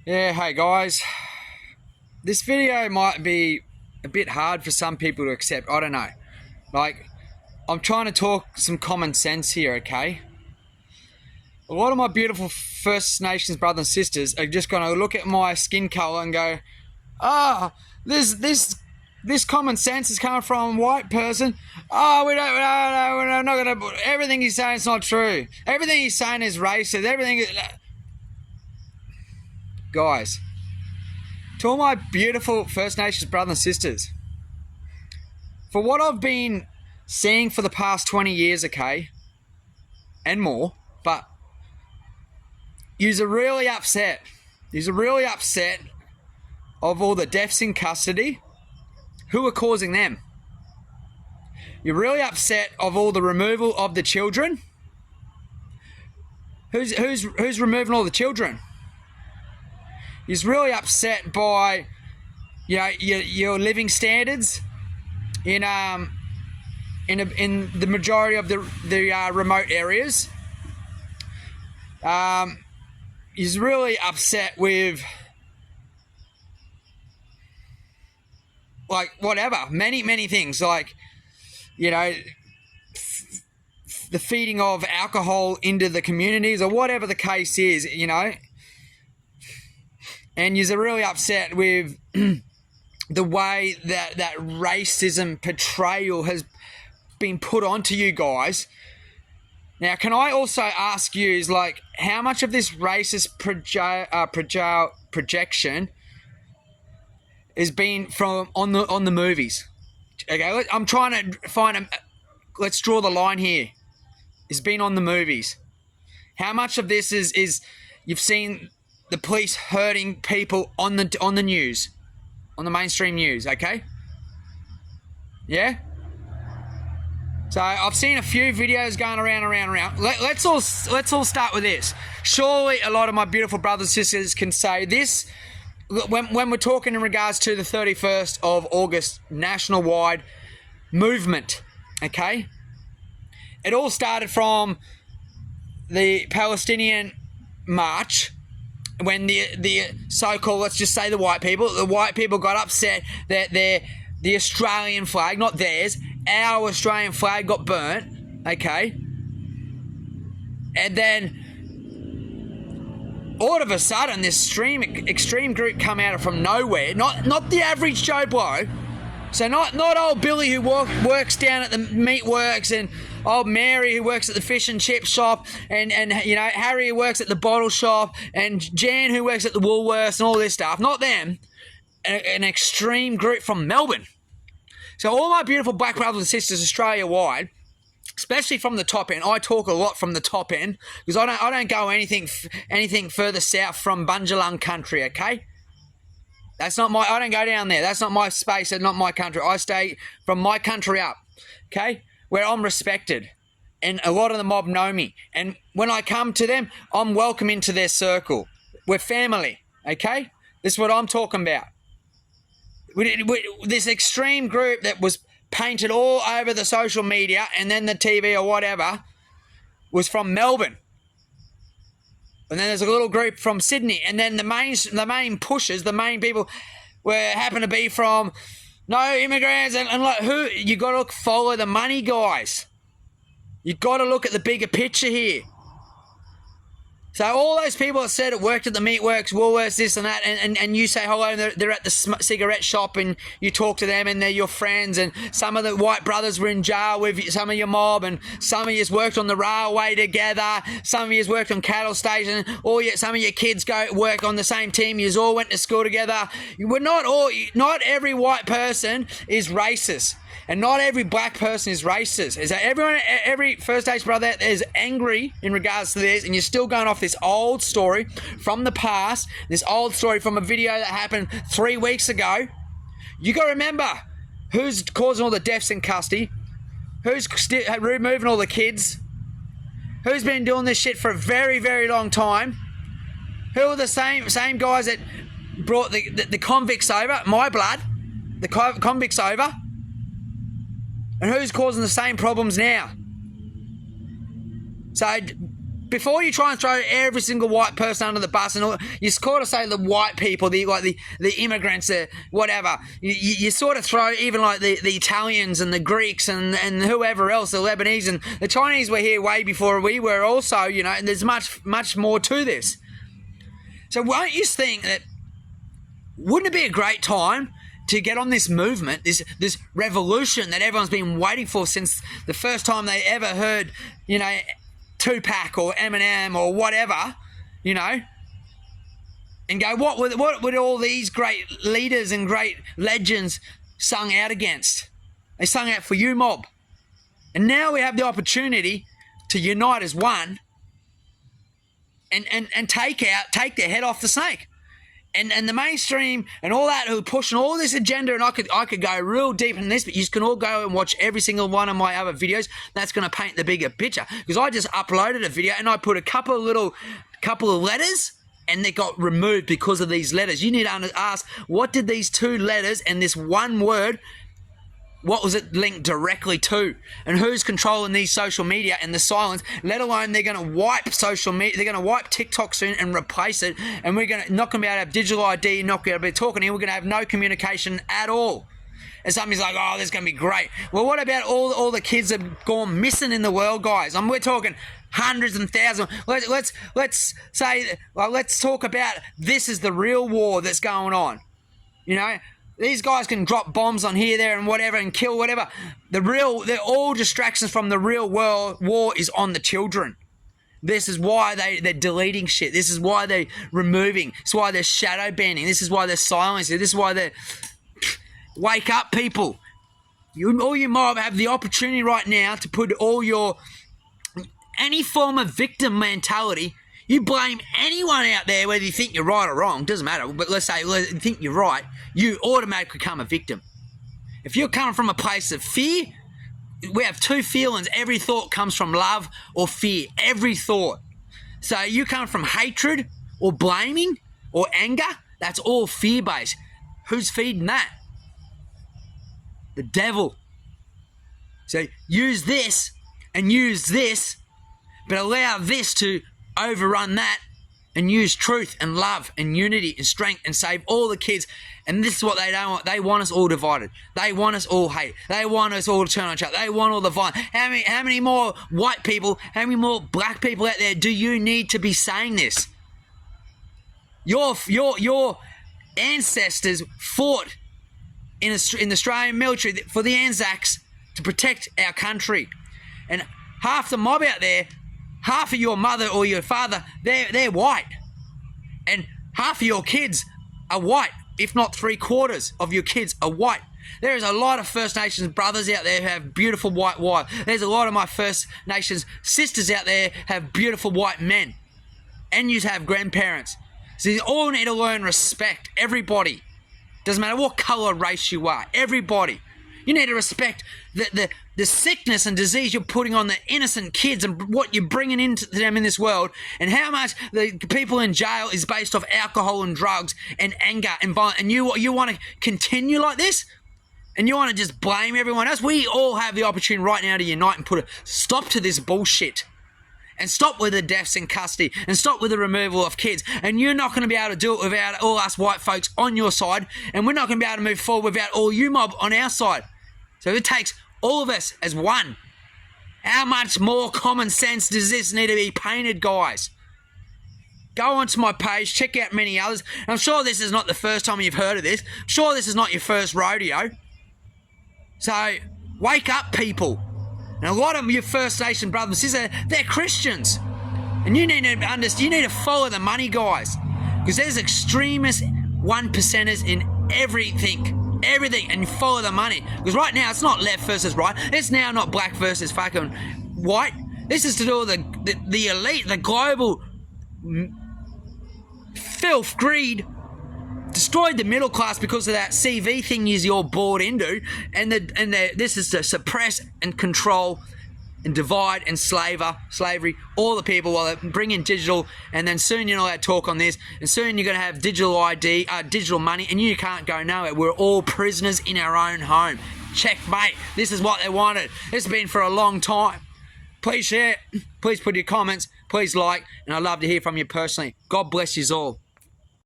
Yeah, hey guys. This video might be a bit hard for some people to accept. I don't know. Like, I'm trying to talk some common sense here, okay? A lot of my beautiful First Nations brothers and sisters are just going to look at my skin colour and go, "Ah, this common sense is coming from a white person. Oh, we're not going to. Everything he's saying is not true. Everything he's saying is racist. Everything, guys." To all my beautiful First Nations brothers and sisters, for what I've been seeing for the past 20 years, okay, and more, but yous are really upset. Yous are really upset of all the deaths in custody. Who are causing them? You're really upset of all the removal of the children. Who's removing all the children? He's really upset by, your living standards in the majority of the remote areas. He's really upset with, like, whatever, many things, like, the feeding of alcohol into the communities or whatever the case is, and you're really upset with the way that racism portrayal has been put onto you guys. Now, can I also ask you, is like, how much of this racist projection is been from on the movies? Okay, I'm trying to find let's draw the line here. It's been on the movies. How much of this is you've seen the police hurting people on the news, on the mainstream news, okay? Yeah? So I've seen a few videos going around. Let's all start with this. Surely a lot of my beautiful brothers and sisters can say this when we're talking in regards to the 31st of August national-wide movement, okay? It all started from the Palestinian march, when the so-called, let's just say the white people got upset that the Australian flag, not theirs, our Australian flag got burnt, okay? And then all of a sudden this extreme group come out from nowhere, not the average Joe Blow. So not old Billy who works down at the meatworks, and old Mary who works at the fish and chip shop, and Harry who works at the bottle shop, and Jan who works at the Woolworths and all this stuff. Not them. An extreme group from Melbourne. So all my beautiful black brothers and sisters Australia-wide, especially from the top end. I talk a lot from the top end because I don't go anything further south from Bunjalung country, okay? I don't go down there. That's not my space. That's not my country. I stay from my country up, okay? Where I'm respected. And a lot of the mob know me. And when I come to them, I'm welcome into their circle. We're family, okay? This is what I'm talking about. This extreme group that was painted all over the social media and then the TV or whatever was from Melbourne. And then there's a little group from Sydney, and then the main pushers, the main people, happen to be from no immigrants, and like, who you got to follow the money, guys. You got to look at the bigger picture here. So all those people that said it worked at the meatworks, Woolworths, this and that, and you say hello, and they're at the cigarette shop, and you talk to them, and they're your friends, and some of the white brothers were in jail with some of your mob, and some of you worked on the railway together, some of you worked on cattle station, some of your kids go work on the same team, you all went to school together. Not every white person is racist. And not every black person is racist. Is that every First Nations brother out there is angry in regards to this, and you're still going off this old story from the past, this old story from a video that happened 3 weeks ago. You got to remember who's causing all the deaths in custody, who's removing all the kids, who's been doing this shit for a very, very long time, who are the same guys that brought the convicts over, my blood, the convicts over. And who's causing the same problems now? So before you try and throw every single white person under the bus, and all, you sort of say the white people, the immigrants, whatever. You sort of throw even like the Italians and the Greeks and whoever else, the Lebanese and the Chinese were here way before we were also, you know, and there's much more to this. So won't you think that, wouldn't it be a great time to get on this movement, this revolution that everyone's been waiting for since the first time they ever heard, you know, Tupac or Eminem or whatever, you know, and go, what would all these great leaders and great legends sung out against? They sung out for you, mob. And now we have the opportunity to unite as one and take their head off the snake. And the mainstream and all that who are pushing all this agenda, and I could go real deep in this, but you can all go and watch every single one of my other videos. That's going to paint the bigger picture, because I just uploaded a video and I put a couple of letters and they got removed because of these letters. You need to ask, what did these 2 letters and this one word, what was it linked directly to? And who's controlling these social media and the silence? Let alone they're going to wipe social media. They're going to wipe TikTok soon and replace it. And we're not going to be able to have digital ID, not going to be talking here. We're going to have no communication at all. And somebody's like, oh, this is going to be great. Well, what about all the kids that have gone missing in the world, guys? We're talking hundreds and thousands. Let's say, well, let's talk about this is the real war that's going on. You know? These guys can drop bombs on here, there, and whatever, and kill whatever. They're all distractions from the real world. War is on the children. This is why they're deleting shit. This is why they're removing. This is why they're shadow banning. This is why they're silencing. This is why they're... Wake up, people. All you mob have the opportunity right now to put all your... any form of victim mentality. You blame anyone out there, whether you think you're right or wrong, doesn't matter, but let's say you think you're right, you automatically become a victim. If you're coming from a place of fear, we have 2 feelings. Every thought comes from love or fear, every thought. So you come from hatred or blaming or anger, that's all fear-based. Who's feeding that? The devil. So use this and use this, but allow this to overrun that and use truth and love and unity and strength and save all the kids. And this is what they don't want. They want us all divided. They want us all hate. They want us all to turn on each other. They want all the violence. How many more white people, how many more black people out there do you need to be saying this? Your ancestors fought in the Australian military for the Anzacs to protect our country. And half the mob out there, half of your mother or your father, they're white. And half of your kids are white, if not 3/4 of your kids are white. There is a lot of First Nations brothers out there who have beautiful white wives. There's a lot of my First Nations sisters out there who have beautiful white men. And you have grandparents. So you all need to learn respect, everybody. Doesn't matter what colour, race you are, everybody. You need to respect the sickness and disease you're putting on the innocent kids and what you're bringing into them in this world, and how much the people in jail is based off alcohol and drugs and anger and violence. And you want to continue like this? And you want to just blame everyone else? We all have the opportunity right now to unite and put a stop to this bullshit. And stop with the deaths in custody. And stop with the removal of kids. And you're not going to be able to do it without all us white folks on your side. And we're not going to be able to move forward without all you mob on our side. So it takes all of us as one. How much more common sense does this need to be painted, guys? Go onto my page, check out many others. And I'm sure this is not the first time you've heard of this. I'm sure this is not your first rodeo. So, wake up, people. And a lot of your First Nation brothers and sisters, they're Christians. And you need to understand, you need to follow the money, guys. Because there's extremist 1%ers in everything. Everything. And follow the money. Because right now, it's not left versus right. It's now not black versus fucking white. This is to do with the elite, the global filth, greed. Destroyed the middle class because of that CV thing you're bought into, and this is to suppress and control and divide and slavery all the people while they bring in digital, and then soon you're not allowed to talk on this, and soon you're going to have digital ID, digital money, and you can't go nowhere. We're all prisoners in our own home. Checkmate. This is what they wanted. It's been for a long time. Please share. Please put your comments. Please like. And I'd love to hear from you personally. God bless you all.